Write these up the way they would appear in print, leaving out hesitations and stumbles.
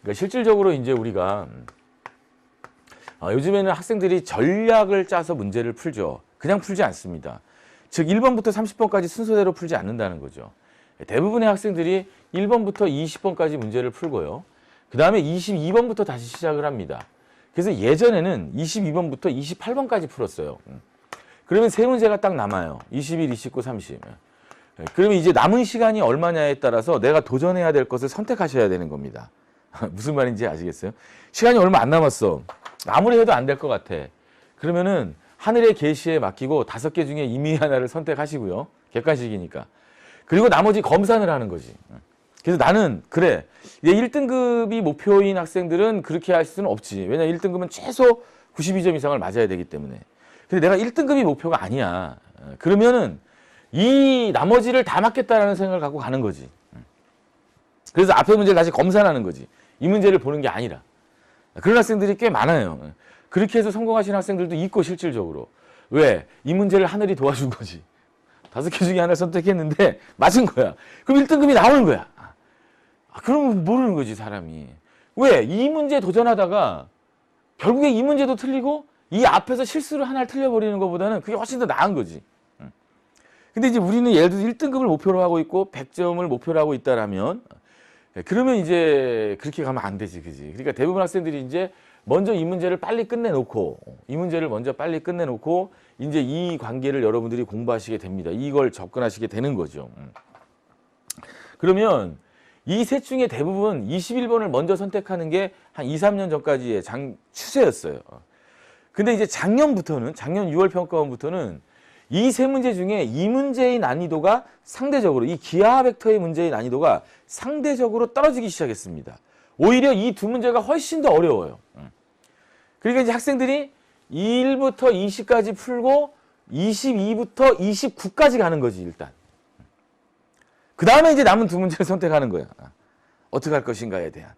그러니까 실질적으로 이제 우리가 요즘에는 학생들이 전략을 짜서 문제를 풀죠. 그냥 풀지 않습니다. 즉 1번부터 30번까지 순서대로 풀지 않는다는 거죠. 대부분의 학생들이 1번부터 20번까지 문제를 풀고요. 그 다음에 22번부터 다시 시작을 합니다. 그래서 예전에는 22번부터 28번까지 풀었어요. 그러면 세 문제가 딱 남아요. 21, 29, 30. 그러면 이제 남은 시간이 얼마냐에 따라서 내가 도전해야 될 것을 선택하셔야 되는 겁니다. 무슨 말인지 아시겠어요? 시간이 얼마 안 남았어. 아무리 해도 안 될 것 같아. 그러면은 하늘의 계시에 맡기고 5개 중에 임의 하나를 선택하시고요. 객관식이니까. 그리고 나머지 검산을 하는 거지. 그래서 나는 그래. 1등급이 목표인 학생들은 그렇게 할 수는 없지. 왜냐면 1등급은 최소 92점 이상을 맞아야 되기 때문에. 근데 내가 1등급이 목표가 아니야. 그러면은 이 나머지를 다 맞겠다라는 생각을 갖고 가는 거지. 그래서 앞에 문제를 다시 검산하는 거지. 이 문제를 보는 게 아니라. 그런 학생들이 꽤 많아요. 그렇게 해서 성공하시는 학생들도 있고 실질적으로. 왜? 이 문제를 하늘이 도와준 거지. 5개 중에 하나를 선택했는데 맞은 거야. 그럼 1등급이 나오는 거야. 그러면 모르는 거지 사람이. 왜? 이 문제에 도전하다가 결국에 이 문제도 틀리고 이 앞에서 실수를 하나를 틀려버리는 것보다는 그게 훨씬 더 나은 거지. 근데 이제 우리는 예를 들어서 1등급을 목표로 하고 있고 100점을 목표로 하고 있다라면 그러면 이제 그렇게 가면 안 되지, 그지? 그러니까 대부분 학생들이 이제 먼저 이 문제를 빨리 끝내놓고 이 문제를 먼저 빨리 끝내놓고 이제 이 관계를 여러분들이 공부하시게 됩니다. 이걸 접근하시게 되는 거죠. 그러면 이 셋 중에 대부분 21번을 먼저 선택하는 게 한 2, 3년 전까지의 추세였어요. 근데 이제 작년 6월 평가원부터는 이 세 문제 중에 이 문제의 난이도가 상대적으로 이 기하 벡터의 문제의 난이도가 상대적으로 떨어지기 시작했습니다. 오히려 이 두 문제가 훨씬 더 어려워요. 그러니까 이제 학생들이 1부터 20까지 풀고 22부터 29까지 가는 거지 일단. 그 다음에 이제 남은 두 문제를 선택하는 거야. 어떻게 할 것인가에 대한.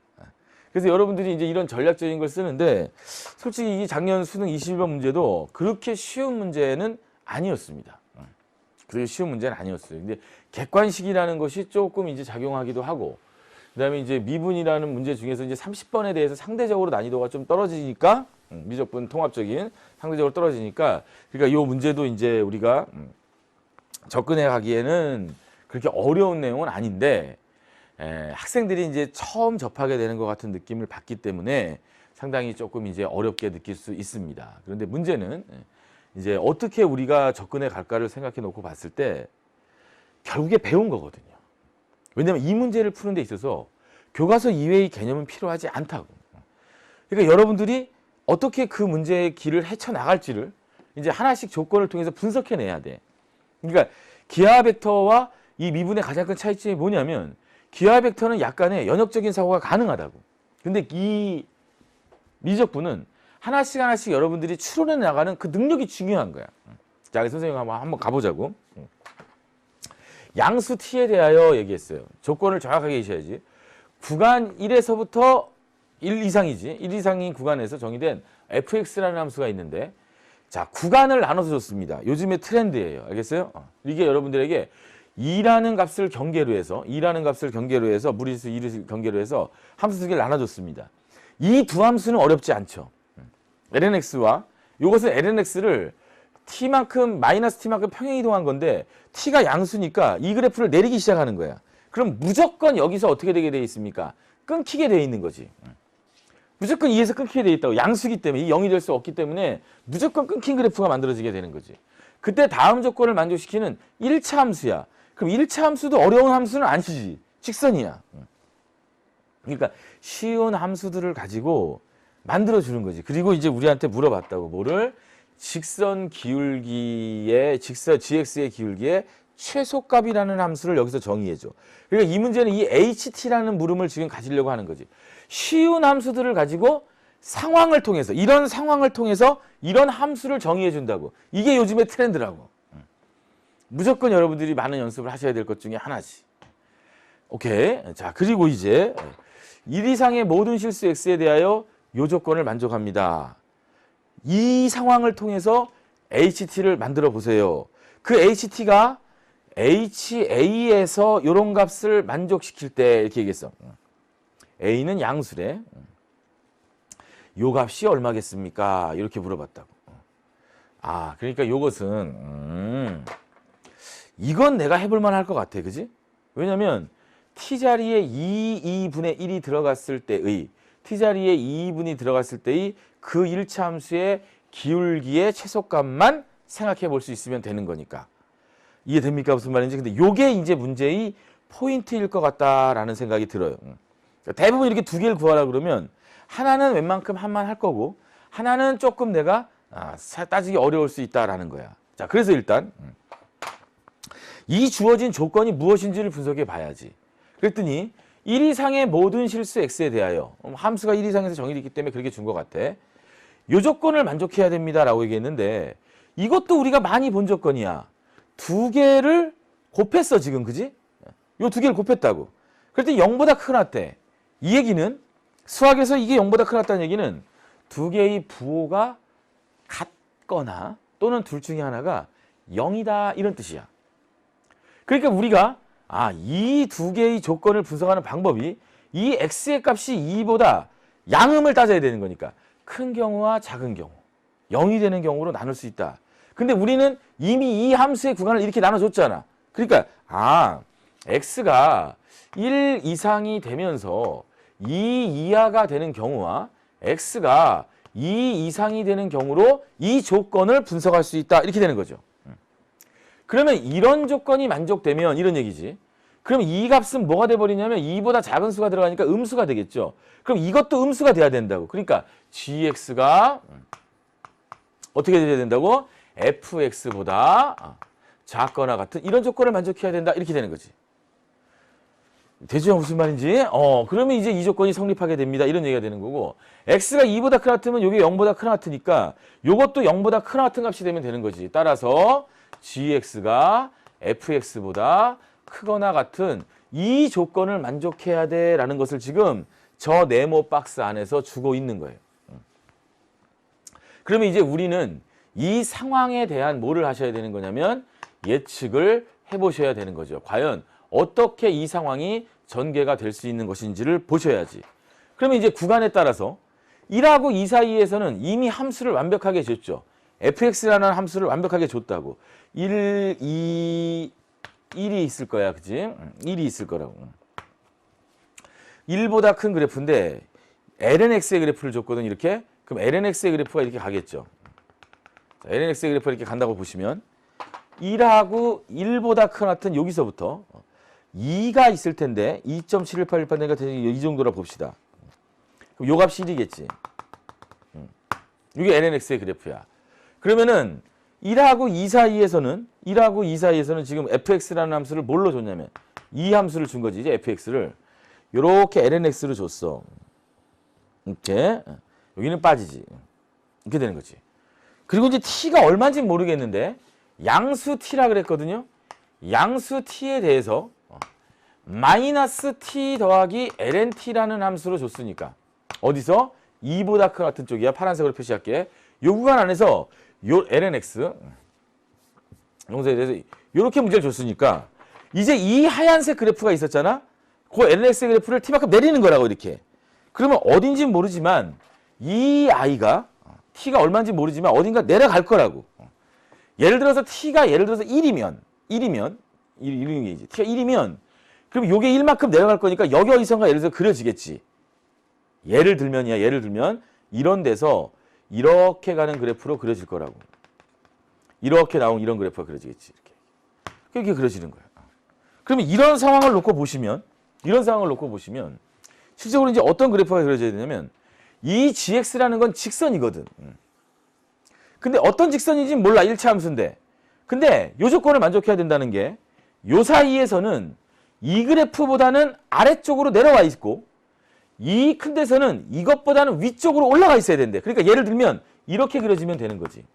그래서 여러분들이 이제 이런 전략적인 걸 쓰는데 솔직히 이 작년 수능 21번 문제도 그렇게 쉬운 문제는 아니었습니다. 그렇게 쉬운 문제는 아니었어요. 근데 객관식이라는 것이 조금 이제 작용하기도 하고, 그 다음에 이제 미분이라는 문제 중에서 이제 30번에 대해서 상대적으로 난이도가 좀 떨어지니까, 미적분 통합적인 상대적으로 떨어지니까, 그러니까 이 문제도 이제 우리가 접근해 가기에는 그렇게 어려운 내용은 아닌데, 학생들이 이제 처음 접하게 되는 것 같은 느낌을 받기 때문에 상당히 조금 이제 어렵게 느낄 수 있습니다. 그런데 문제는 이제 어떻게 우리가 접근해 갈까를 생각해 놓고 봤을 때 결국에 배운 거거든요. 왜냐하면 이 문제를 푸는 데 있어서 교과서 이외의 개념은 필요하지 않다고. 그러니까 여러분들이 어떻게 그 문제의 길을 헤쳐나갈지를 이제 하나씩 조건을 통해서 분석해 내야 돼. 그러니까 기하 벡터와 이 미분의 가장 큰 차이점이 뭐냐면 기하 벡터는 약간의 연역적인 사고가 가능하다고. 근데 이 미적분은 하나씩 여러분들이 추론해 나가는 그 능력이 중요한 거야. 자, 선생님 한번 가보자고. 양수 t에 대하여 얘기했어요. 조건을 정확하게 계셔야지. 구간 1에서부터 1 이상이지. 1 이상인 구간에서 정의된 fx라는 함수가 있는데, 자, 구간을 나눠서 줬습니다. 요즘의 트렌드예요. 알겠어요? 이게 여러분들에게 2라는 값을 경계로 해서, 무리수 2를 경계로 해서 함수 두 개를 나눠줬습니다. 이 두 함수는 어렵지 않죠. lnx와 이것은 lnx를 t만큼 마이너스 t만큼 평행 이동한 건데 t가 양수니까 이 그래프를 내리기 시작하는 거야. 그럼 무조건 여기서 어떻게 되게 돼 있습니까? 끊기게 돼 있는 거지. 무조건 2에서 끊기게 돼 있다고. 양수기 때문에 이 0이 될 수 없기 때문에 무조건 끊긴 그래프가 만들어지게 되는 거지. 그때 다음 조건을 만족시키는 1차 함수야. 그럼 1차 함수도 어려운 함수는 아니지. 직선이야. 그러니까 쉬운 함수들을 가지고 만들어주는 거지. 그리고 이제 우리한테 물어봤다고. 뭐를? 직선 기울기의, gx의 기울기의 최소값이라는 함수를 여기서 정의해줘. 그러니까 이 문제는 이 ht라는 물음을 지금 가지려고 하는 거지. 쉬운 함수들을 가지고 상황을 통해서, 이런 상황을 통해서 이런 함수를 정의해준다고. 이게 요즘의 트렌드라고. 무조건 여러분들이 많은 연습을 하셔야 될 것 중에 하나지. 오케이. 자, 그리고 이제 1 이상의 모든 실수 x에 대하여 요 조건을 만족합니다. 이 상황을 통해서 ht를 만들어 보세요. 그 ht가 ha에서 이런 값을 만족시킬 때 이렇게 얘기했어. A는 양수래. 요 값이 얼마겠습니까? 이렇게 물어봤다고. 아, 그러니까 요것은 이건 내가 해볼 만할 것 같아. 그지? 왜냐면 t자리에 2분의 1이 들어갔을 때의 t자리에 2분이 들어갔을 때의 그 1차 함수의 기울기의 최소값만 생각해 볼 수 있으면 되는 거니까. 이해됩니까? 무슨 말인지. 근데 요게 이제 문제의 포인트일 것 같다라는 생각이 들어요. 그러니까 대부분 이렇게 두 개를 구하라 그러면 하나는 웬만큼 한만 할 거고 하나는 조금 내가 따지기 어려울 수 있다라는 거야. 자, 그래서 일단 이 주어진 조건이 무엇인지를 분석해 봐야지. 그랬더니 1 이상의 모든 실수 x에 대하여 함수가 1 이상에서 정의됐기 때문에 그렇게 준 것 같아. 요 조건을 만족해야 됩니다라고 얘기했는데 이것도 우리가 많이 본 조건이야. 두 개를 곱했어 지금, 그지? 요 두 개를 곱했다고. 그랬더니 0보다 크나대. 이 얘기는 수학에서 이게 0보다 크나다는 얘기는 두 개의 부호가 같거나 또는 둘 중에 하나가 0이다 이런 뜻이야. 그러니까 우리가 이 두 개의 조건을 분석하는 방법이 이 x의 값이 2보다 양음을 따져야 되는 거니까 큰 경우와 작은 경우 0이 되는 경우로 나눌 수 있다. 근데 우리는 이미 이 함수의 구간을 이렇게 나눠줬잖아. 그러니까 x가 1 이상이 되면서 2 이하가 되는 경우와 x가 2 이상이 되는 경우로 이 조건을 분석할 수 있다. 이렇게 되는 거죠. 그러면 이런 조건이 만족되면 이런 얘기지. 그럼 이 값은 뭐가 돼버리냐면 2보다 작은 수가 들어가니까 음수가 되겠죠. 그럼 이것도 음수가 돼야 된다고. 그러니까 gx가 어떻게 돼야 된다고? fx보다 작거나 같은 이런 조건을 만족해야 된다. 이렇게 되는 거지. 되죠? 무슨 말인지? 그러면 이제 이 조건이 성립하게 됩니다. 이런 얘기가 되는 거고 x가 2보다 크나 같으면 이게 0보다 크나 같으니까 이것도 0보다 크나 같은 값이 되면 되는 거지. 따라서 gx가 fx보다 크거나 같은 이 조건을 만족해야 돼라는 것을 지금 저 네모 박스 안에서 주고 있는 거예요. 그러면 이제 우리는 이 상황에 대한 뭐를 하셔야 되는 거냐면 예측을 해보셔야 되는 거죠. 과연 어떻게 이 상황이 전개가 될 수 있는 것인지를 보셔야지. 그러면 이제 구간에 따라서 1하고 2 사이에서는 이미 함수를 완벽하게 줬죠. fx라는 함수를 완벽하게 줬다고. 1이 있을 거야. 그치? 1이 있을 거라고. 1보다 큰 그래프인데 lnx의 그래프를 줬거든 이렇게. 그럼 lnx의 그래프가 이렇게 가겠죠. 자, lnx의 그래프가 이렇게 간다고 보시면 1하고 1보다 큰 하여튼 여기서부터 2가 있을 텐데 2.71818내가 이 정도라 봅시다. 그럼 요 값이 1이겠지. 이게 lnx의 그래프야. 그러면은 1하고 2 사이에서는 지금 fx라는 함수를 뭘로 줬냐면 이 함수를 준 거지. 이제 fx를 요렇게 lnx로 줬어. 이렇게 여기는 빠지지. 이렇게 되는 거지. 그리고 이제 t가 얼마인지 모르겠는데 양수 t라 그랬거든요. 양수 t에 대해서 마이너스 t 더하기 lnt라는 함수로 줬으니까 어디서 2보다 큰 같은 쪽이야. 파란색으로 표시할게. 요 구간 안에서 요 lnx 용서에 대해서 이렇게 문제를 줬으니까 이제 이 하얀색 그래프가 있었잖아. 그 lnx의 그래프를 t만큼 내리는 거라고 이렇게. 그러면 어딘지는 모르지만 이 아이가 t가 얼마인지 모르지만 어딘가 내려갈 거라고. 예를 들어서 t가 1이면 t가 1이면 그럼 요게 1만큼 내려갈 거니까 여기 어디선가 예를 들어서 그려지겠지. 예를 들면 이런 데서 이렇게 가는 그래프로 그려질 거라고. 이렇게 나온 이런 그래프가 그려지겠지. 이렇게 그려지는 거야. 그러면 이런 상황을 놓고 보시면 실제로 이제 어떤 그래프가 그려져야 되냐면 이 gx라는 건 직선이거든. 근데 어떤 직선인지 몰라. 1차 함수인데. 근데 요 조건을 만족해야 된다는 게 요 사이에서는 이 그래프보다는 아래쪽으로 내려와 있고 이 큰 데서는 이것보다는 위쪽으로 올라가 있어야 된대. 그러니까 예를 들면 이렇게 그려지면 되는 거지.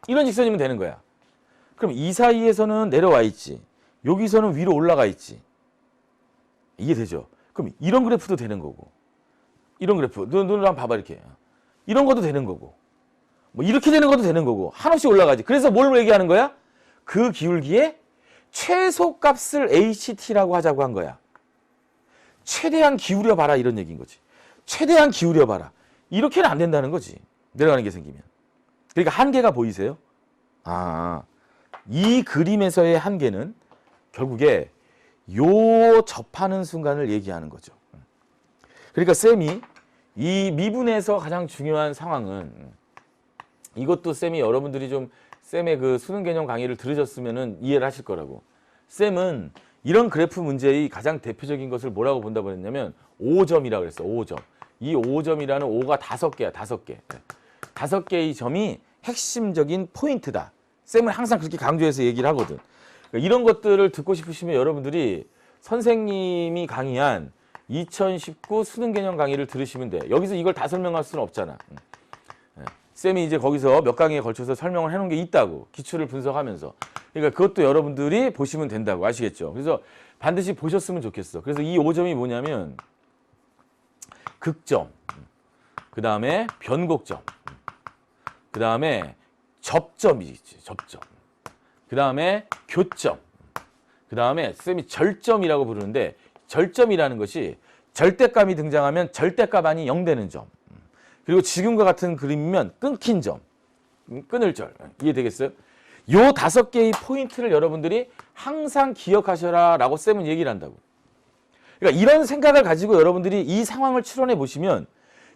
이런 직선이면 되는 거야. 그럼 이 사이에서는 내려와 있지. 여기서는 위로 올라가 있지. 이게 되죠. 그럼 이런 그래프도 되는 거고. 이런 그래프. 눈을 한번 봐봐 이렇게. 이런 것도 되는 거고. 뭐 이렇게 되는 것도 되는 거고. 한없이 올라가지. 그래서 뭘 얘기하는 거야? 그 기울기의 최소값을 HT라고 하자고 한 거야. 최대한 기울여 봐라 이런 얘기인 거지. 최대한 기울여 봐라. 이렇게는 안 된다는 거지. 내려가는 게 생기면. 그러니까 한계가 보이세요? 아, 이 그림에서의 한계는 결국에 요 접하는 순간을 얘기하는 거죠. 그러니까 쌤이 이 미분에서 가장 중요한 상황은, 이것도 쌤이 여러분들이 좀 쌤의 그 수능 개념 강의를 들으셨으면 이해를 하실 거라고. 쌤은 이런 그래프 문제의 가장 대표적인 것을 뭐라고 본다고 했냐면 5점이라고 그랬어. 5점. 이 5점이라는 5가 5개야. 5개. 5개의 점이 핵심적인 포인트다. 쌤은 항상 그렇게 강조해서 얘기를 하거든. 그러니까 이런 것들을 듣고 싶으시면 여러분들이 선생님이 강의한 2019 수능 개념 강의를 들으시면 돼. 여기서 이걸 다 설명할 수는 없잖아. 쌤이 이제 거기서 몇 강의에 걸쳐서 설명을 해놓은 게 있다고. 기출을 분석하면서. 그러니까 그것도 여러분들이 보시면 된다고. 아시겠죠? 그래서 반드시 보셨으면 좋겠어. 그래서 이 5점이 뭐냐면 극점, 그 다음에 변곡점, 그 다음에 접점이지. 접점. 그 다음에 교점. 그 다음에 쌤이 절점이라고 부르는데, 절점이라는 것이 절대값이 등장하면 절대값 아니 0 되는 점. 그리고 지금과 같은 그림이면 끊긴 점. 끊을 절. 이해되겠어요? 요 5개의 포인트를 여러분들이 항상 기억하셔라 라고 쌤은 얘기를 한다고. 그러니까 이런 생각을 가지고 여러분들이 이 상황을 추론해 보시면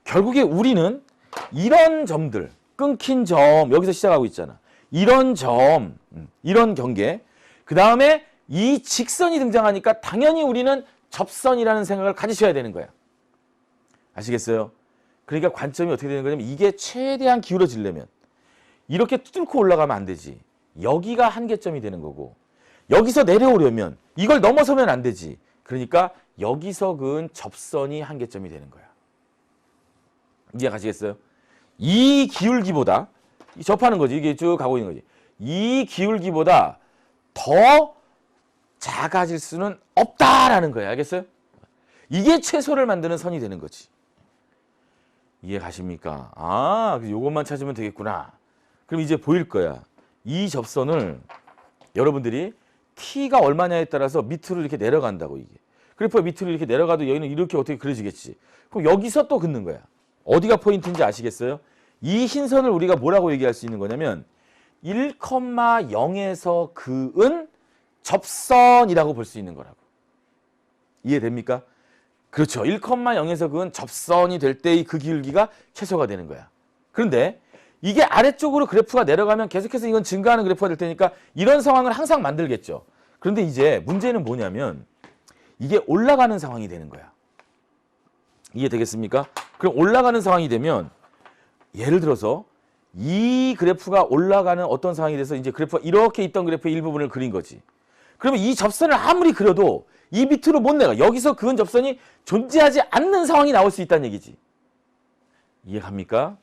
결국에 우리는 이런 점들, 끊긴 점, 여기서 시작하고 있잖아. 이런 점, 이런 경계. 그 다음에 이 직선이 등장하니까 당연히 우리는 접선이라는 생각을 가지셔야 되는 거야. 아시겠어요? 그러니까 관점이 어떻게 되는 거냐면 이게 최대한 기울어지려면 이렇게 뚫고 올라가면 안 되지. 여기가 한계점이 되는 거고, 여기서 내려오려면 이걸 넘어서면 안 되지. 그러니까 여기서 그은 접선이 한계점이 되는 거야. 이해 가시겠어요? 이 기울기보다, 접하는 거지. 이게 쭉 가고 있는 거지. 이 기울기보다 더 작아질 수는 없다라는 거예요. 알겠어요? 이게 최소를 만드는 선이 되는 거지. 이해 가십니까? 아, 요것만 찾으면 되겠구나. 그럼 이제 보일 거야. 이 접선을 여러분들이 t가 얼마냐에 따라서 밑으로 이렇게 내려간다고, 이게. 그래프가 밑으로 이렇게 내려가도 여기는 이렇게 어떻게 그려지겠지. 그럼 여기서 또 긋는 거야. 어디가 포인트인지 아시겠어요? 이 흰선을 우리가 뭐라고 얘기할 수 있는 거냐면 1,0에서 그은 접선이라고 볼 수 있는 거라고. 이해됩니까? 그렇죠. 1,0에서 그은 접선이 될 때의 그 기울기가 최소가 되는 거야. 그런데 이게 아래쪽으로 그래프가 내려가면 계속해서 이건 증가하는 그래프가 될 테니까 이런 상황을 항상 만들겠죠. 그런데 이제 문제는 뭐냐면 이게 올라가는 상황이 되는 거야. 이해되겠습니까? 그럼 올라가는 상황이 되면 예를 들어서 이 그래프가 올라가는 어떤 상황이 돼서 이제 그래프가 이렇게 있던 그래프의 일부분을 그린 거지. 그러면 이 접선을 아무리 그려도 이 밑으로 못 내가. 여기서 그은 접선이 존재하지 않는 상황이 나올 수 있다는 얘기지. 이해갑니까?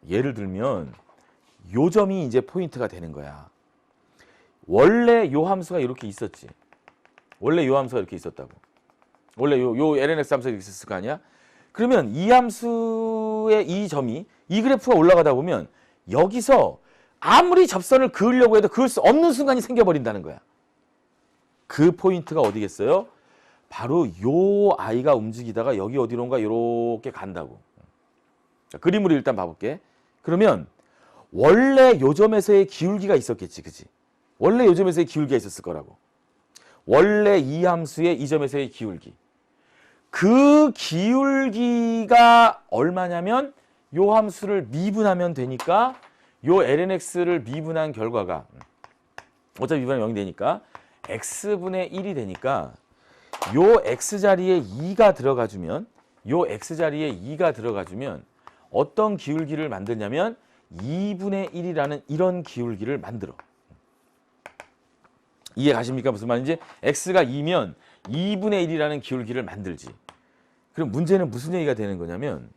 예를 들면 요 점이 이제 포인트가 되는 거야. 원래 요 함수가 이렇게 있었지. 원래 요 함수가 이렇게 있었다고. 원래 요 lnx 함수가 이렇게 있었을 거 아니야? 그러면 이 함수의 이 점이, 이 그래프가 올라가다 보면 여기서 아무리 접선을 그으려고 해도 그을 수 없는 순간이 생겨버린다는 거야. 그 포인트가 어디겠어요? 바로 요 아이가 움직이다가 여기 어디론가 이렇게 간다고. 자, 그림으로 일단 봐볼게. 그러면 원래 요 점에서의 기울기가 있었겠지, 그치? 원래 요 점에서의 기울기가 있었을 거라고. 원래 이 함수의 이 점에서의 기울기. 그 기울기가 얼마냐면 요 함수를 미분하면 되니까 요 lnx를 미분한 결과가, 어차피 미분하면 0이 되니까 x분의 1이 되니까 요 x자리에 2가 들어가주면, 요 x자리에 2가 들어가주면 어떤 기울기를 만드냐면 2분의 1이라는 이런 기울기를 만들어. 이해 가십니까? 무슨 말인지? x가 2면 2분의 1이라는 기울기를 만들지. 그럼 문제는 무슨 얘기가 되는 거냐면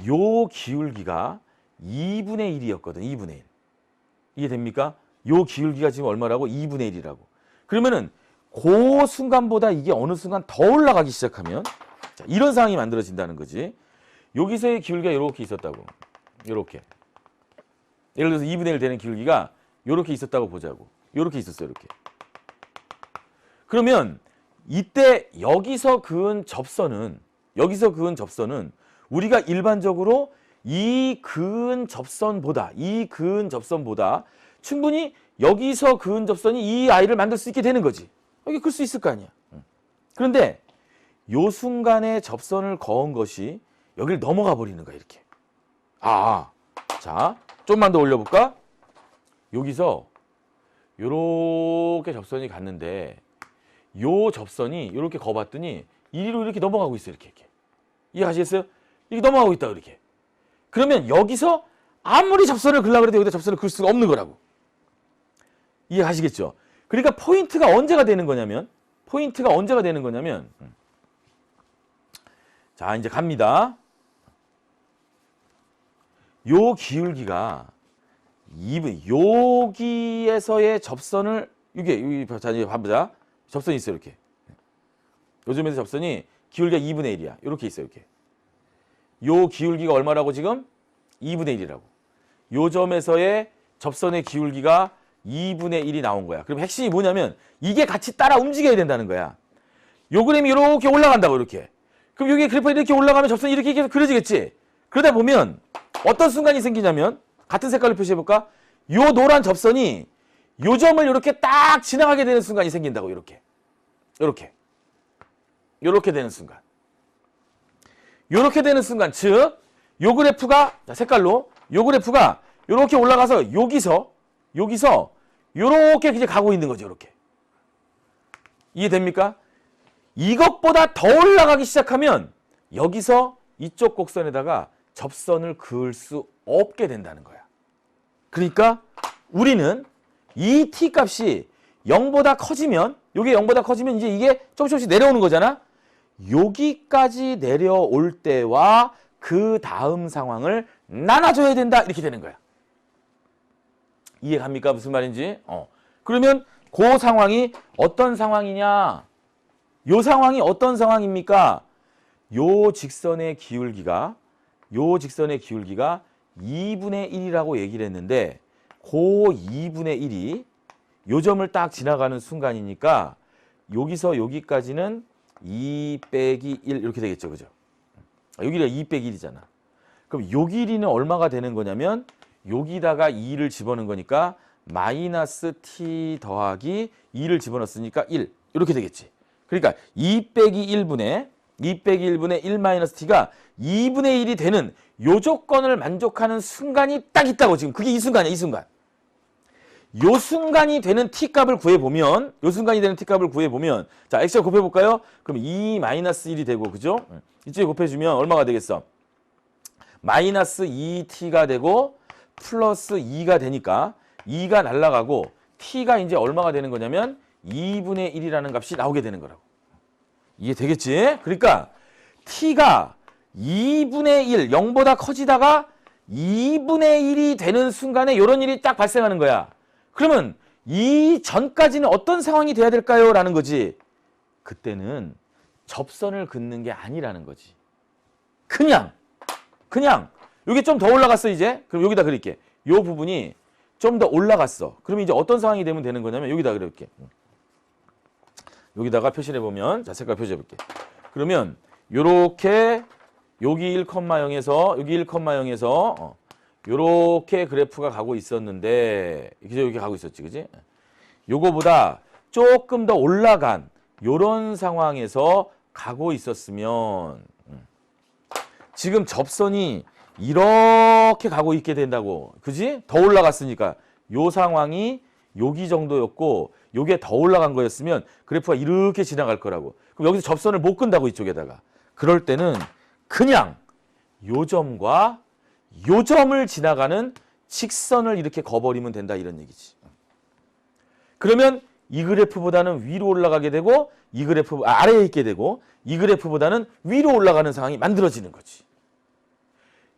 요 기울기가 2분의 1이었거든. 2분의 1. 이해됩니까? 요 기울기가 지금 얼마라고? 2분의 1이라고. 그러면은 그 순간보다 이게 어느 순간 더 올라가기 시작하면, 자, 이런 상황이 만들어진다는 거지. 여기서의 기울기가 이렇게 있었다고. 이렇게. 예를 들어서 2분의 1 되는 기울기가 이렇게 있었다고 보자고. 이렇게 있었어요. 이렇게. 그러면 이때 여기서 그은 접선은 우리가 일반적으로 이 그은 접선보다 충분히 여기서 그은 접선이 이 아이를 만들 수 있게 되는 거지. 여기 그을 수 있을 거 아니야. 그런데 요 순간에 접선을 그은 것이 여기를 넘어가 버리는 거야, 이렇게. 자, 좀만 더 올려볼까? 여기서 요렇게 접선이 갔는데 요 접선이 이렇게 거봤더니 이리로 이렇게 넘어가고 있어, 이렇게. 이해가시겠어요? 이렇게 넘어가고 있다, 이렇게. 그러면 여기서 아무리 접선을 그으려고 해도 여기다 접선을 그을 수가 없는 거라고. 이해가시겠죠? 그러니까 포인트가 언제가 되는 거냐면 자, 이제 갑니다. 요 기울기가 여기에서의 접선을 자, 이제 봐보자. 접선이 있어요, 이렇게. 요즘에서 접선이 기울기가 2분의 1이야. 이렇게 있어요, 이렇게. 요 기울기가 얼마라고 지금? 2분의 1이라고. 요 점에서의 접선의 기울기가 2분의 1이 나온 거야. 그럼 핵심이 뭐냐면 이게 같이 따라 움직여야 된다는 거야. 요 그림이 이렇게 올라간다고, 이렇게. 그럼 여기 그래프가 이렇게 올라가면 접선이 이렇게 계속 그려지겠지? 그러다 보면 어떤 순간이 생기냐면 같은 색깔로 표시해볼까? 요 노란 접선이 요 점을 이렇게 딱 지나가게 되는 순간이 생긴다고, 이렇게 되는 순간. 요렇게 되는 순간, 즉, 요 그래프가, 자, 색깔로, 요 그래프가 요렇게 올라가서 여기서 요렇게 이제 가고 있는 거죠, 요렇게. 이해됩니까? 이것보다 더 올라가기 시작하면 여기서 이쪽 곡선에다가 접선을 그을 수 없게 된다는 거야. 그러니까 우리는 이 t 값이 0보다 커지면, 요게 0보다 커지면 이제 이게 조금씩 내려오는 거잖아. 여기까지 내려올 때와 그 다음 상황을 나눠줘야 된다, 이렇게 되는 거야. 이해갑니까? 무슨 말인지? 그러면 그 상황이 어떤 상황이냐? 요 상황이 어떤 상황입니까? 요 직선의 기울기가 2분의 1이라고 얘기를 했는데 그 2분의 1이 요 점을 딱 지나가는 순간이니까 여기서 여기까지는 2 빼기 1 이렇게 되겠죠, 그죠? 여기가 2 빼기 1이잖아. 그럼 요 길이는 얼마가 되는 거냐면 여기다가 2를 집어넣은 거니까 마이너스 t 더하기 2를 집어넣었으니까 1 이렇게 되겠지. 그러니까 2 빼기 1분의 1 마이너스 t가 2분의 1이 되는 요 조건을 만족하는 순간이 딱 있다고. 지금 그게 이 순간이야, 이 순간. 요 순간이 되는 t값을 구해보면 자, x를 곱해볼까요? 그럼 2 마이너스 1이 되고, 그죠? 이쪽에 곱해주면 얼마가 되겠어? 마이너스 2t가 되고 플러스 2가 되니까 2가 날아가고 t가 이제 얼마가 되는 거냐면 2분의 1이라는 값이 나오게 되는 거라고. 이해되겠지? 그러니까 t가 2분의 1, 0보다 커지다가 2분의 1이 되는 순간에 이런 일이 딱 발생하는 거야. 그러면 이 전까지는 어떤 상황이 돼야 될까요? 라는 거지. 그때는 접선을 긋는 게 아니라는 거지. 그냥 여기 좀 더 올라갔어, 이제. 그럼 여기다 그릴게. 요 부분이 좀 더 올라갔어. 그러면 이제 어떤 상황이 되면 되는 거냐면 여기다 그릴게. 여기다가 표시를 해보면, 자, 색깔 표시해 볼게. 그러면 요렇게 여기 1,0에서 요렇게 그래프가 가고 있었는데, 이렇게 가고 있었지, 그지? 요거보다 조금 더 올라간 요런 상황에서 가고 있었으면 지금 접선이 이렇게 가고 있게 된다고. 그지? 더 올라갔으니까 요 상황이 여기 정도였고 요게 더 올라간 거였으면 그래프가 이렇게 지나갈 거라고. 그럼 여기서 접선을 못 끈다고, 이쪽에다가. 그럴 때는 그냥 요 점과 요 점을 지나가는 직선을 이렇게 거버리면 된다, 이런 얘기지. 그러면 이 그래프보다는 위로 올라가게 되고 이 그래프 아래에 있게 되고 이 그래프보다는 위로 올라가는 상황이 만들어지는 거지.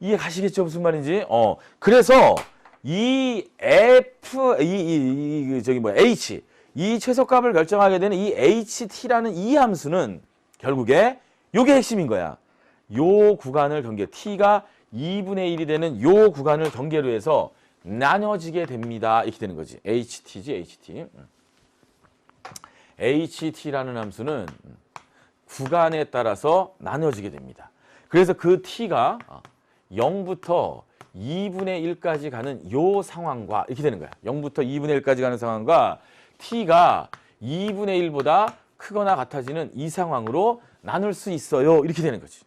이해 가시겠죠? 무슨 말인지? 그래서 이 F, H, 이 최소값을 결정하게 되는 이 HT라는 이 함수는 결국에 요게 핵심인 거야. 요 구간을 T가 2분의 1이 되는 요 구간을 경계로 해서 나눠지게 됩니다. 이렇게 되는 거지. HT지, HT. ht라는 함수는 구간에 따라서 나눠지게 됩니다. 그래서 그 t가 0부터 2분의 1까지 가는 요 상황과 이렇게 되는 거야. 0부터 2분의 1까지 가는 상황과 t가 2분의 1보다 크거나 같아지는 이 상황으로 나눌 수 있어요. 이렇게 되는 거지.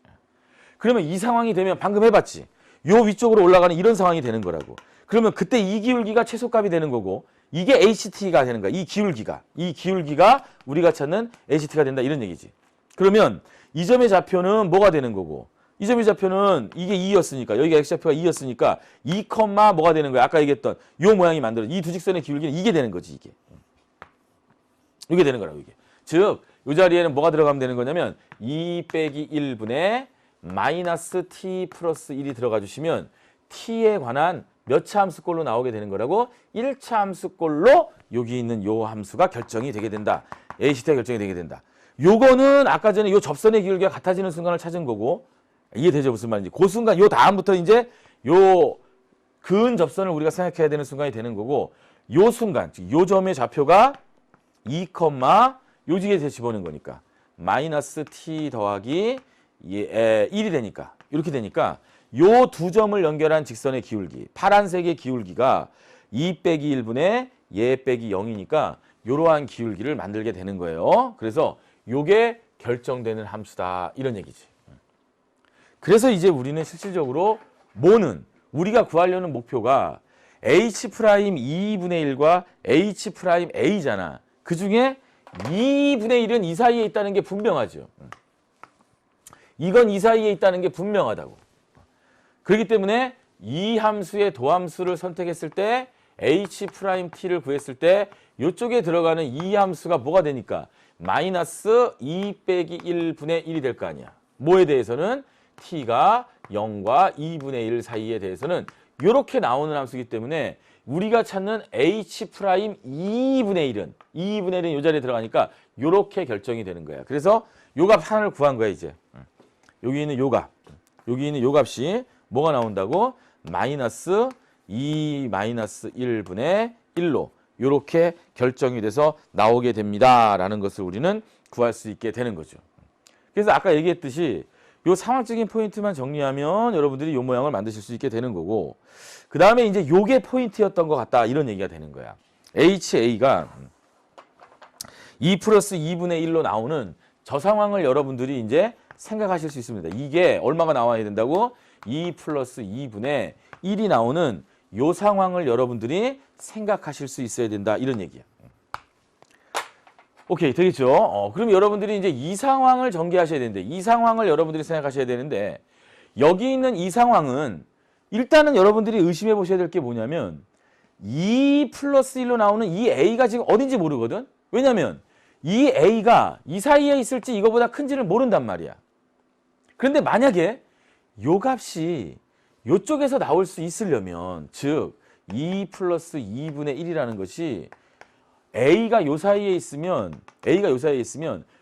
그러면 이 상황이 되면 방금 해봤지. 요 위쪽으로 올라가는 이런 상황이 되는 거라고. 그러면 그때 이 기울기가 최소값이 되는 거고 이게 HT가 되는 거야. 이 기울기가 우리가 찾는 HT가 된다 이런 얘기지. 그러면 이 점의 좌표는 뭐가 되는 거고 이 점의 좌표는 이게 2였으니까 여기가 X좌표가 2였으니까 2, 뭐가 되는 거야. 아까 얘기했던 요 모양이 만들어져. 이 두 직선의 기울기는 이게 되는 거지. 이게 되는 거라고 이게. 즉, 이 자리에는 뭐가 들어가면 되는 거냐면 2 빼기 1분의 마이너스 t 플러스 1이 들어가 주시면 t에 관한 몇 차 함수꼴로 나오게 되는 거라고 1차 함수꼴로 여기 있는 요 함수가 결정이 되게 된다. HT가 결정이 되게 된다. 요거는 아까 전에 요 접선의 기울기가 같아지는 순간을 찾은 거고 이해되죠? 무슨 말인지. 그 순간 요 다음부터 이제 요 근접선을 우리가 생각해야 되는 순간이 되는 거고 요 순간, 즉 요 점의 좌표가 2, 요지에 집어넣는 거니까 마이너스 t 더하기 1이 되니까 이렇게 되니까 요 두 점을 연결한 직선의 기울기 파란색의 기울기가 2 빼기 1분의 얘 빼기 0이니까 이러한 기울기를 만들게 되는 거예요. 그래서 요게 결정되는 함수다 이런 얘기지. 그래서 이제 우리는 실질적으로 뭐는 우리가 구하려는 목표가 H' 2분의 1과 H' A잖아. 그 중에 2분의 1은 이 사이에 있다는 게 분명하죠. 이건 이 사이에 있다는 게 분명하다고. 그렇기 때문에 이 함수의 도함수를 선택했을 때 H'T를 구했을 때 이쪽에 들어가는 이 함수가 뭐가 되니까 마이너스 2 빼기 1분의 1이 될 거 아니야. 뭐에 대해서는 T가 0과 2분의 1 사이에 대해서는 이렇게 나오는 함수이기 때문에 우리가 찾는 H' 2분의 1은 2분의 1은 이 자리에 들어가니까 이렇게 결정이 되는 거야. 그래서 요 값 하나를 구한 거야 이제. 여기 있는 요 값. 여기 있는 요 값이 뭐가 나온다고? 마이너스 2 마이너스 1분의 1로 이렇게 결정이 돼서 나오게 됩니다. 라는 것을 우리는 구할 수 있게 되는 거죠. 그래서 아까 얘기했듯이 요 상황적인 포인트만 정리하면 여러분들이 요 모양을 만드실 수 있게 되는 거고 그 다음에 이제 요게 포인트였던 것 같다 이런 얘기가 되는 거야. HA가 2 플러스 2분의 1로 나오는 저 상황을 여러분들이 이제 생각하실 수 있습니다. 이게 얼마가 나와야 된다고? 2 플러스 2분의 1이 나오는 요 상황을 여러분들이 생각하실 수 있어야 된다 이런 얘기야. 오케이 되겠죠? 그럼 여러분들이 이제 이 상황을 전개하셔야 되는데 이 상황을 여러분들이 생각하셔야 되는데 여기 있는 이 상황은 일단은 여러분들이 의심해 보셔야 될 게 뭐냐면 2 플러스 1로 나오는 이 A가 지금 어딘지 모르거든? 왜냐면 이 A가 이 사이에 있을지 이거보다 큰지를 모른단 말이야. 그런데 만약에 요 값이 요쪽에서 나올 수 있으려면 즉 2 플러스 2분의 1이라는 것이 A가 요 사이에 있으면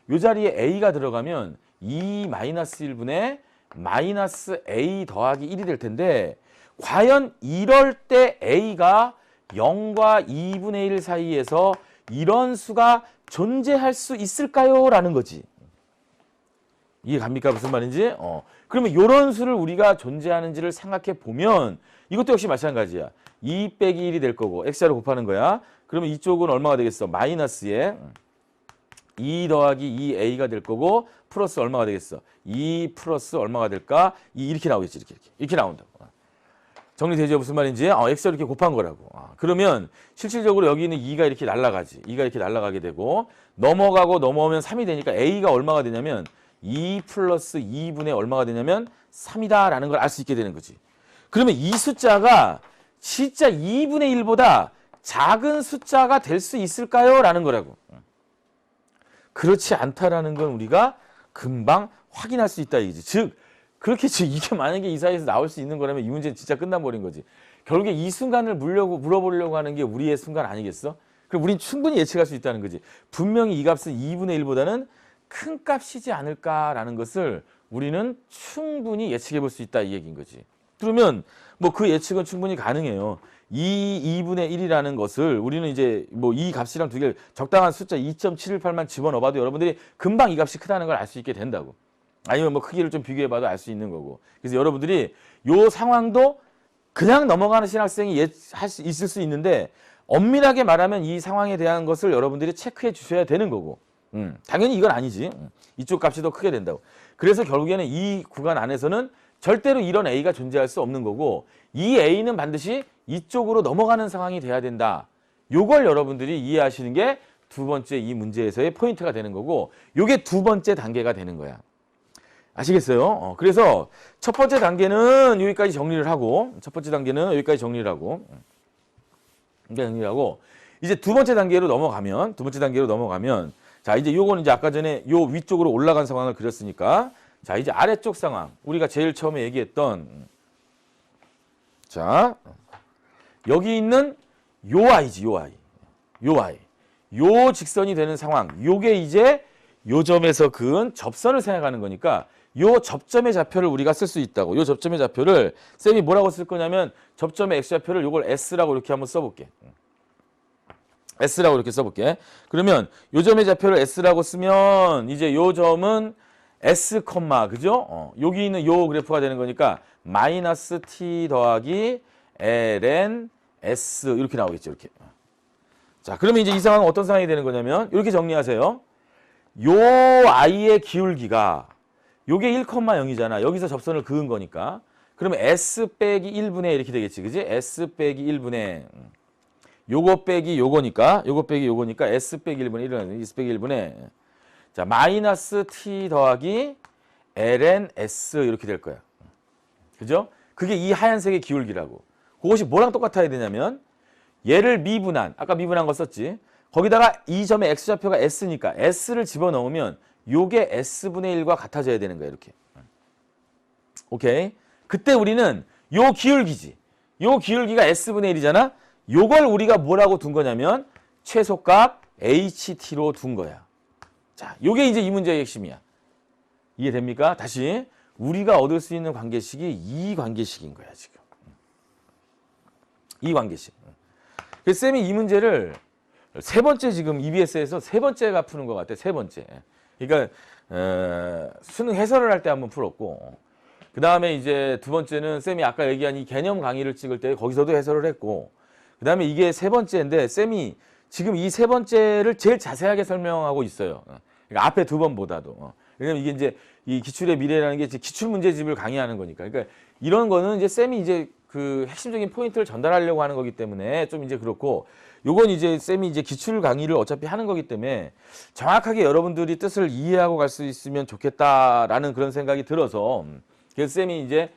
요 자리에 A가 들어가면 2 마이너스 1분의 마이너스 A 더하기 1이 될 텐데 과연 이럴 때 A가 0과 2분의 1 사이에서 이런 수가 존재할 수 있을까요? 라는 거지. 이해 갑니까? 무슨 말인지? 그러면 이런 수를 우리가 존재하는지를 생각해 보면 이것도 역시 마찬가지야. 2 빼기 1이 될 거고 x자로 곱하는 거야. 그러면 이쪽은 얼마가 되겠어? 마이너스에 2 더하기 2a가 될 거고 플러스 얼마가 되겠어? 2 플러스 얼마가 될까? 이렇게 나오겠지. 이렇게 나온다고. 정리되죠? 무슨 말인지? x자로 이렇게 곱한 거라고. 그러면 실질적으로 여기 있는 2가 이렇게 날아가지. 2가 이렇게 날아가게 되고 넘어오면 3이 되니까 a가 얼마가 되냐면 2 플러스 2분의 얼마가 되냐면 3이다 라는 걸 알 수 있게 되는 거지. 그러면 이 숫자가 진짜 2분의 1보다 작은 숫자가 될 수 있을까요? 라는 거라고. 그렇지 않다라는 건 우리가 금방 확인할 수 있다 이거지. 즉 그렇게 이게 만약에 이 사이에서 나올 수 있는 거라면 이 문제는 진짜 끝나버린 거지. 결국에 이 순간을 물어보려고 하는 게 우리의 순간 아니겠어? 그럼 우린 충분히 예측할 수 있다는 거지. 분명히 이 값은 2분의 1보다는 큰 값이지 않을까라는 것을 우리는 충분히 예측해 볼 수 있다 이 얘기인 거지. 그러면 뭐 그 예측은 충분히 가능해요. 이 2분의 1이라는 것을 우리는 이제 뭐 이 값이랑 두 개를 적당한 숫자 2.718만 집어넣어봐도 여러분들이 금방 이 값이 크다는 걸 알 수 있게 된다고. 아니면 뭐 크기를 좀 비교해봐도 알 수 있는 거고. 그래서 여러분들이 요 상황도 그냥 넘어가는 신학생이 있을 수 있는데 엄밀하게 말하면 이 상황에 대한 것을 여러분들이 체크해 주셔야 되는 거고. 당연히 이건 아니지. 이쪽 값이 더 크게 된다고. 그래서 결국에는 이 구간 안에서는 절대로 이런 A가 존재할 수 없는 거고 이 A는 반드시 이쪽으로 넘어가는 상황이 돼야 된다. 요걸 여러분들이 이해하시는 게 두 번째 이 문제에서의 포인트가 되는 거고 요게 두 번째 단계가 되는 거야. 아시겠어요? 그래서 첫 번째 단계는 여기까지 정리를 하고 이제 두 번째 단계로 넘어가면 자, 이제 요거는 이제 아까 전에 요 위쪽으로 올라간 상황을 그렸으니까 자, 이제 아래쪽 상황. 우리가 제일 처음에 얘기했던 자, 여기 있는 요 아이지, 요 아이. 요 직선이 되는 상황. 요게 이제 요 점에서 그은 접선을 생각하는 거니까 요 접점의 좌표를 우리가 쓸 수 있다고. 요 접점의 좌표를 쌤이 뭐라고 쓸 거냐면 접점의 x좌표를 요걸 s라고 이렇게 한번 써볼게. s라고 이렇게 써볼게. 그러면 요 점의 좌표를 s라고 쓰면 이제 요 점은 s, 그죠? 여기 있는 요 그래프가 되는 거니까 마이너스 t 더하기 ln s 이렇게 나오겠죠. 이렇게. 자, 그러면 이제 이 상황은 어떤 상황이 되는 거냐면 이렇게 정리하세요. 요 i의 기울기가 요게 1,0이잖아. 여기서 접선을 그은 거니까. 그러면 s 빼기 1분의 이렇게 되겠지. 그지? s 빼기 1분의 요거 빼기 요거니까 s 빼기 1분의 1은 s 빼기 1분의 자, 마이너스 t 더하기 ln s 이렇게 될 거야. 그죠? 그게 이 하얀색의 기울기라고. 그것이 뭐랑 똑같아야 되냐면 얘를 미분한, 아까 미분한 거 썼지. 거기다가 이 점의 x좌표가 s니까 s를 집어넣으면 요게 s분의 1과 같아져야 되는 거야. 이렇게. 오케이? 그때 우리는 요 기울기지. 요 기울기가 s분의 1이잖아. 요걸 우리가 뭐라고 둔 거냐면 최소값 ht로 둔 거야. 자, 요게 이제 이 문제의 핵심이야. 이해됩니까? 다시 우리가 얻을 수 있는 관계식이 이 관계식인 거야, 지금. 이 관계식. 그래서 쌤이 이 문제를 세 번째 지금 EBS에서 세 번째가 푸는 것 같아. 세 번째. 그러니까 수능 해설을 할 때 한번 풀었고 그 다음에 이제 두 번째는 쌤이 아까 얘기한 이 개념 강의를 찍을 때 거기서도 해설을 했고 그 다음에 이게 세 번째인데 쌤이 지금 이 세 번째를 제일 자세하게 설명하고 있어요. 그러니까 앞에 두 번보다도. 왜냐면 이게 이제 이 기출의 미래라는 게 기출 문제집을 강의하는 거니까. 그러니까 이런 거는 이제 쌤이 이제 그 핵심적인 포인트를 전달하려고 하는 거기 때문에 좀 이제 그렇고 요건 이제 쌤이 이제 기출 강의를 어차피 하는 거기 때문에 정확하게 여러분들이 뜻을 이해하고 갈 수 있으면 좋겠다라는 그런 생각이 들어서 그래서 쌤이 이제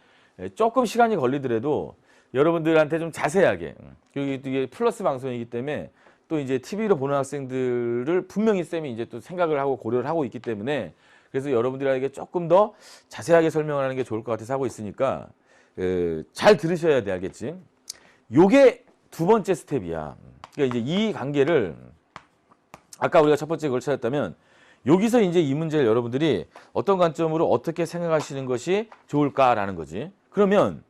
조금 시간이 걸리더라도 여러분들한테 좀 자세하게 이게 플러스 방송이기 때문에 또 이제 TV로 보는 학생들을 분명히 쌤이 이제 또 생각을 하고 고려를 하고 있기 때문에 그래서 여러분들에게 조금 더 자세하게 설명을 하는 게 좋을 것 같아서 하고 있으니까 잘 들으셔야 돼. 알겠지? 요게 두 번째 스텝이야. 그러니까 이제 이 관계를 아까 우리가 첫 번째 그걸 찾았다면 여기서 이제 이 문제를 여러분들이 어떤 관점으로 어떻게 생각하시는 것이 좋을까라는 거지. 그러면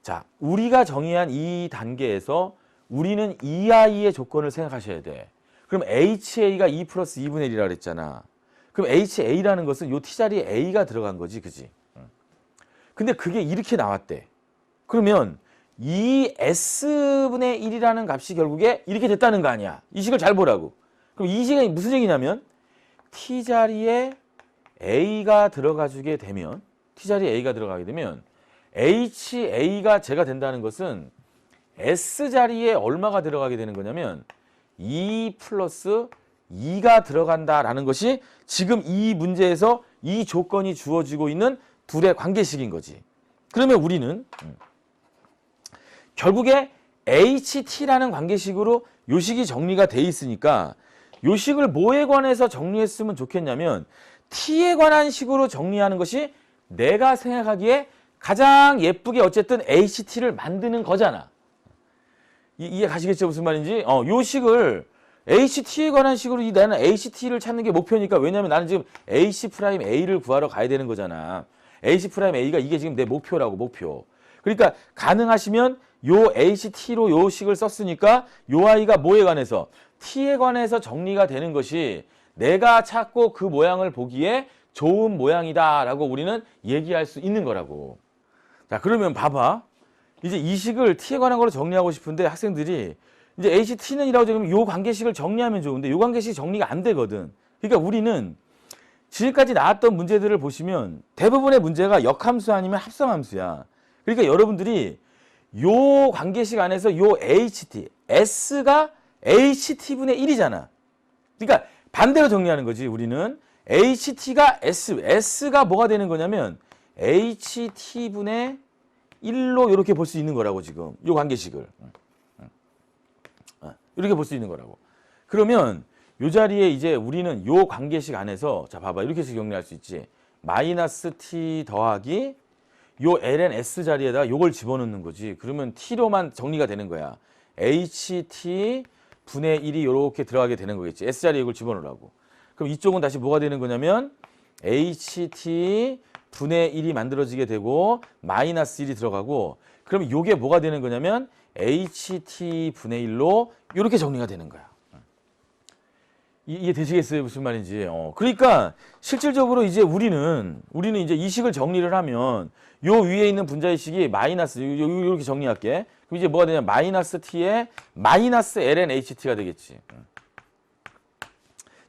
자, 우리가 정의한 이 단계에서 우리는 이 아이의 조건을 생각하셔야 돼. 그럼 HA가 2 플러스 2분의 1이라고 그랬잖아. 그럼 HA라는 것은 요 T자리에 A가 들어간 거지. 그지? 근데 그게 이렇게 나왔대. 그러면 이 S분의 1이라는 값이 결국에 이렇게 됐다는 거 아니야. 이 식을 잘 보라고. 그럼 이 식이 무슨 얘기냐면 T자리에 A가 들어가게 되면 HA가 제가 된다는 것은 S자리에 얼마가 들어가게 되는 거냐면 2 플러스 2가 들어간다라는 것이 지금 이 문제에서 이 조건이 주어지고 있는 둘의 관계식인 거지. 그러면 우리는 결국에 HT라는 관계식으로 요 식이 정리가 돼 있으니까 요 식을 뭐에 관해서 정리했으면 좋겠냐면 T에 관한 식으로 정리하는 것이 내가 생각하기에 가장 예쁘게 어쨌든 HT를 만드는 거잖아. 이해 가시겠죠? 무슨 말인지? 요 식을 HT에 관한 식으로 나는 HT를 찾는 게 목표니까 왜냐면 나는 지금 H'A를 구하러 가야 되는 거잖아. H'A가 이게 지금 내 목표라고, 목표. 그러니까 가능하시면 요 HT로 요 식을 썼으니까 요 아이가 뭐에 관해서 T에 관해서 정리가 되는 것이 내가 찾고 그 모양을 보기에 좋은 모양이다라고 우리는 얘기할 수 있는 거라고. 자, 그러면 봐봐. 이제 이 식을 T에 관한 거로 정리하고 싶은데 학생들이 이제 HT는 이라고 적으면 요 관계식을 정리하면 좋은데 요 관계식이 정리가 안 되거든. 그러니까 우리는 지금까지 나왔던 문제들을 보시면 대부분의 문제가 역함수 아니면 합성함수야. 그러니까 여러분들이 요 관계식 안에서 요 HT, S가 HT분의 1이잖아. 그러니까 반대로 정리하는 거지. 우리는 HT가 S가 뭐가 되는 거냐면 HT분의 1로 이렇게 볼 수 있는 거라고 지금. 요 관계식을. 이렇게 볼 수 있는 거라고. 그러면 요 자리에 이제 우리는 요 관계식 안에서 자 봐봐. 이렇게 해서 정리할 수 있지. 마이너스 T 더하기 요 ln S 자리에다가 요걸 집어넣는 거지. 그러면 T로만 정리가 되는 거야. HT 분의 1이 이렇게 들어가게 되는 거겠지. S 자리에 이걸 집어넣으라고. 그럼 이쪽은 다시 뭐가 되는 거냐면 HT 분의 1이 만들어지게 되고 마이너스 1이 들어가고 그럼 요게 뭐가 되는 거냐면 HT 분의 1로 이렇게 정리가 되는 거야. 이해 되시겠어요? 무슨 말인지. 그러니까 실질적으로 이제 우리는 이제 이 식을 정리를 하면 요 위에 있는 분자의 식이 마이너스 이렇게 정리할게. 그럼 이제 뭐가 되냐? 마이너스 t에 마이너스 ln ht가 되겠지.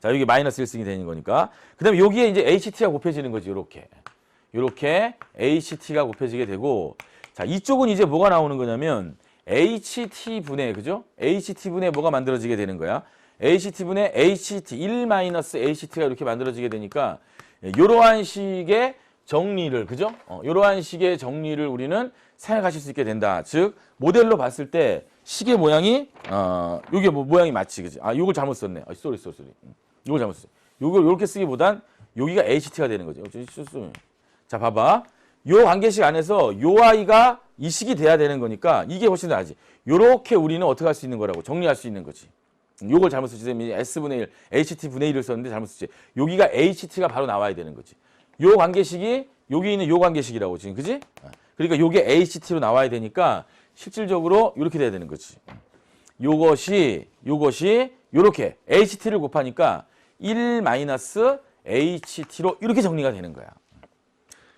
자, 여기 마이너스 1승이 되는 거니까. 그다음에 여기에 이제 ht가 곱해지는 거지. 요렇게 ht가 곱해지게 되고 자, 이쪽은 이제 뭐가 나오는 거냐면 ht분의 그죠? ht분의 뭐가 만들어지게 되는 거야. HT분의 HT, 1-HT가 이렇게 만들어지게 되니까 이러한 식의 정리를, 그죠? 이러한 식의 정리를 우리는 사용하실 수 있게 된다. 즉, 모델로 봤을 때 식의 모양이, 요게 뭐 모양이 맞지, 그지? 아, 요걸 잘못 썼네. 쏘리. 요걸 잘못 썼어. 요걸 요렇게 쓰기보단 여기가 HT가 되는 거죠. 자, 봐봐. 요 관계식 안에서 요 아이가 이 식이 돼야 되는 거니까 이게 훨씬 더 나지. 요렇게 우리는 어떻게 할 수 있는 거라고 정리할 수 있는 거지. 요걸 잘못 썼지. S분의 1, HT분의 1을 썼는데 잘못 썼지. 여기가 HT가 바로 나와야 되는 거지. 요 관계식이 여기 있는 요 관계식이라고 지금, 그지? 그러니까 요게 HT로 나와야 되니까 실질적으로 이렇게 돼야 되는 거지. 요것이 요렇게 HT를 곱하니까 1-HT로 이렇게 정리가 되는 거야.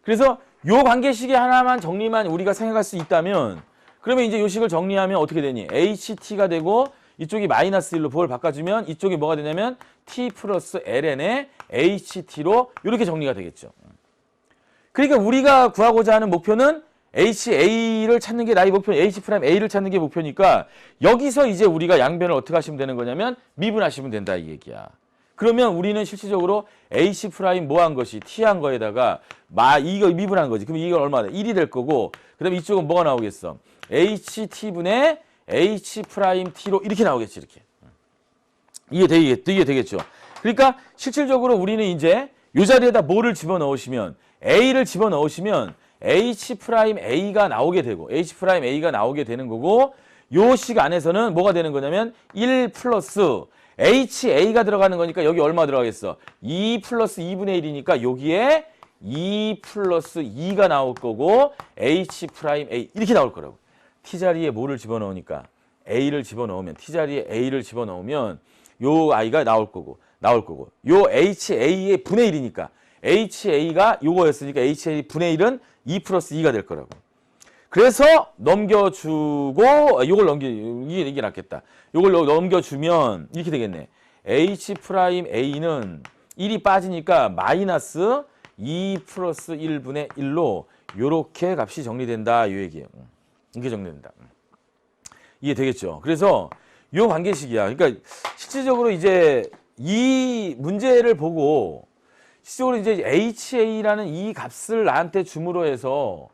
그래서 요 관계식이 하나만 정리만 우리가 생각할 수 있다면 그러면 이제 요 식을 정리하면 어떻게 되니? HT가 되고 이쪽이 마이너스 1로 부호를 바꿔주면 이쪽이 뭐가 되냐면 t 플러스 ln의 ht로 이렇게 정리가 되겠죠. 그러니까 우리가 구하고자 하는 목표는 HA를 찾는 게 나의 목표, H'A를 찾는 게 목표니까 여기서 이제 우리가 양변을 어떻게 하시면 되는 거냐면 미분하시면 된다 이 얘기야. 그러면 우리는 실질적으로 H' 뭐 한 것이 T한 거에다가 이거 미분한 거지. 그럼 이건 얼마나 1이 될 거고 그 다음에 이쪽은 뭐가 나오겠어? HT분의 H'T로 이렇게 나오겠지, 이렇게. 이게 되겠죠. 그러니까 실질적으로 우리는 이제 이 자리에다 뭐를 집어넣으시면 A를 집어넣으시면 H'A가 나오게 되고 H'A가 나오게 되는 거고 요 식 안에서는 뭐가 되는 거냐면 1 플러스 HA가 들어가는 거니까 여기 얼마 들어가겠어? 2 플러스 2분의 1이니까 여기에 2 플러스 2가 나올 거고 H'A 이렇게 나올 거라고. T자리에 뭐를 집어넣으니까 A를 집어넣으면 T자리에 A를 집어넣으면 요 아이가 나올 거고 요 HA의 분의 1이니까 HA가 요거였으니까 HA 분의 1은 2 플러스 2가 될 거라고. 그래서 넘겨주고 이게 낫겠다. 요걸 넘겨주면 이렇게 되겠네. H'A는 1이 빠지니까 마이너스 2 플러스 1분의 1로 요렇게 값이 정리된다 이 얘기예요. 이게 정리된다. 이해 되겠죠? 그래서 요 관계식이야. 그러니까 실질적으로 이제 이 문제를 보고 실질적으로 이제 HA라는 이 값을 나한테 줌으로 해서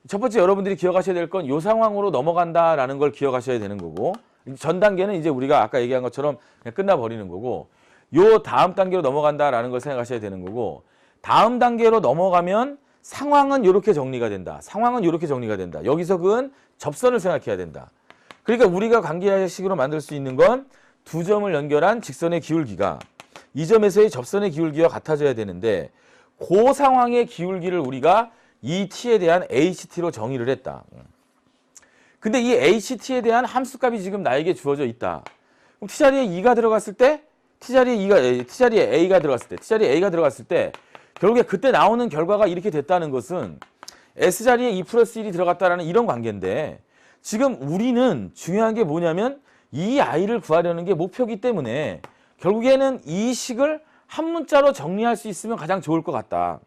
첫 번째 여러분들이 기억하셔야 될 건 요 상황으로 넘어간다라는 걸 기억하셔야 되는 거고 전 단계는 이제 우리가 아까 얘기한 것처럼 그냥 끝나버리는 거고 요 다음 단계로 넘어간다라는 걸 생각하셔야 되는 거고 다음 단계로 넘어가면 상황은 이렇게 정리가 된다. 상황은 이렇게 정리가 된다. 여기서 그건 접선을 생각해야 된다. 그러니까 우리가 관계식으로 만들 수 있는 건 두 점을 연결한 직선의 기울기가 이 점에서의 접선의 기울기와 같아져야 되는데 그 상황의 기울기를 우리가 이 t에 대한 ht로 정의를 했다. 근데 이 ht에 대한 함수값이 지금 나에게 주어져 있다. 그럼 t자리에 2가 들어갔을 때, t자리에 a가 들어갔을 때 결국에 그때 나오는 결과가 이렇게 됐다는 것은 s자리에 2 플러스 1이 들어갔다라는 이런 관계인데, 지금 우리는 중요한 게 뭐냐면 이 아이를 구하려는 게 목표이기 때문에 결국에는 이 식을 한 문자로 정리할 수 있으면 가장 좋을 것 같다.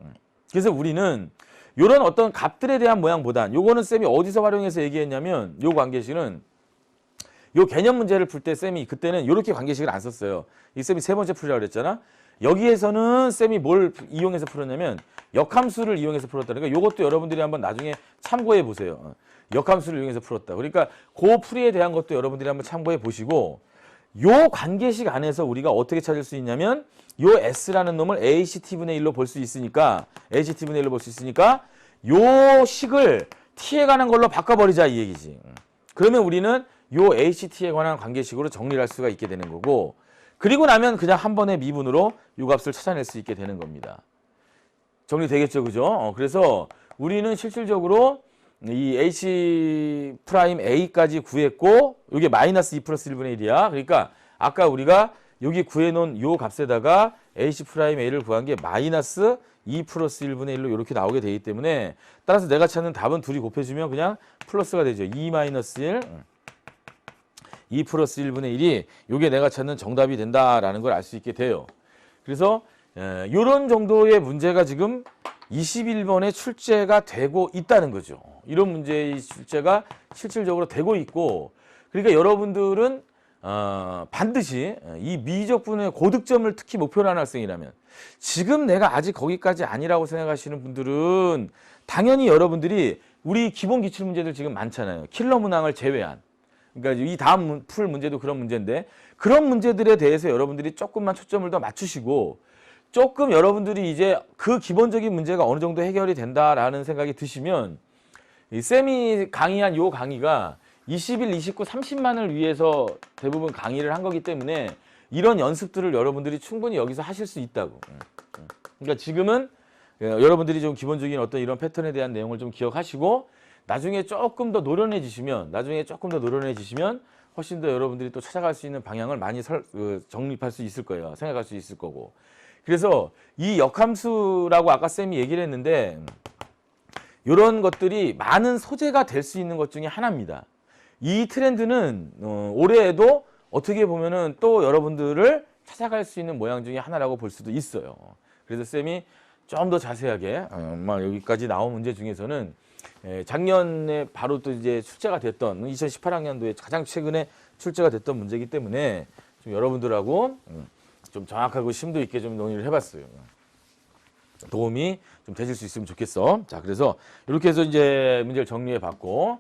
그래서 우리는 이런 어떤 값들에 대한 모양보단, 요거는 쌤이 어디서 활용해서 얘기했냐면, 요 관계식은 요 개념 문제를 풀 때 쌤이 그때는 이렇게 관계식을 안 썼어요. 이 쌤이 세 번째 풀이라고 그랬잖아. 여기에서는 쌤이 뭘 이용해서 풀었냐면 역함수를 이용해서 풀었다. 그러니까 요것도 여러분들이 한번 나중에 참고해 보세요. 역함수를 이용해서 풀었다. 그러니까 그 풀이에 대한 것도 여러분들이 한번 참고해 보시고, 요 관계식 안에서 우리가 어떻게 찾을 수 있냐면 요 s라는 놈을 act분의 1로 볼 수 있으니까, act분의 1로 볼 수 있으니까 요 식을 t에 관한 걸로 바꿔버리자 이 얘기지. 그러면 우리는 요 ht에 관한 관계식으로 정리를 할 수가 있게 되는 거고, 그리고 나면 그냥 한 번의 미분으로 요 값을 찾아낼 수 있게 되는 겁니다. 정리되겠죠, 그죠? 그래서 우리는 실질적으로 이 H'A까지 구했고, 이게 마이너스 2 플러스 1분의 1이야. 그러니까 아까 우리가 여기 구해놓은 요 값에다가 H'A를 구한 게 마이너스 2 플러스 1분의 1로 이렇게 나오게 되기 때문에, 따라서 내가 찾는 답은 둘이 곱해주면 그냥 플러스가 되죠. 2 마이너스 1, 2 플러스 1분의 1이 요게 내가 찾는 정답이 된다라는 걸 알 수 있게 돼요. 그래서 이런 정도의 문제가 지금 21번에 출제가 되고 있다는 거죠. 이런 문제의 출제가 실질적으로 되고 있고, 그러니까 여러분들은 반드시 이 미적분의 고득점을 특히 목표로 하는 학생이라면, 지금 내가 아직 거기까지 아니라고 생각하시는 분들은 당연히 여러분들이 우리 기본 기출문제들 지금 많잖아요. 킬러 문항을 제외한. 그러니까 이 다음 풀 문제도 그런 문제인데, 그런 문제들에 대해서 여러분들이 조금만 초점을 더 맞추시고, 조금 여러분들이 이제 그 기본적인 문제가 어느 정도 해결이 된다라는 생각이 드시면, 이 쌤이 강의한 요 강의가 20일, 29, 30만을 위해서 대부분 강의를 한 거기 때문에 이런 연습들을 여러분들이 충분히 여기서 하실 수 있다고. 그러니까 지금은 여러분들이 좀 기본적인 어떤 이런 패턴에 대한 내용을 좀 기억하시고, 나중에 조금 더 노련해지시면 훨씬 더 여러분들이 또 찾아갈 수 있는 방향을 많이 정립할 수 있을 거예요. 생각할 수 있을 거고. 그래서 이 역함수라고 아까 쌤이 얘기를 했는데, 이런 것들이 많은 소재가 될 수 있는 것 중에 하나입니다. 이 트렌드는 올해에도 어떻게 보면은 또 여러분들을 찾아갈 수 있는 모양 중에 하나라고 볼 수도 있어요. 그래서 쌤이 좀 더 자세하게 여기까지 나온 문제 중에서는 작년에 바로 또 이제 출제가 됐던 2018학년도에 가장 최근에 출제가 됐던 문제이기 때문에 좀 여러분들하고 좀 정확하고 심도 있게 좀 논의를 해봤어요. 도움이 좀 되실 수 있으면 좋겠어. 자, 그래서 이렇게 해서 이제 문제를 정리해 봤고,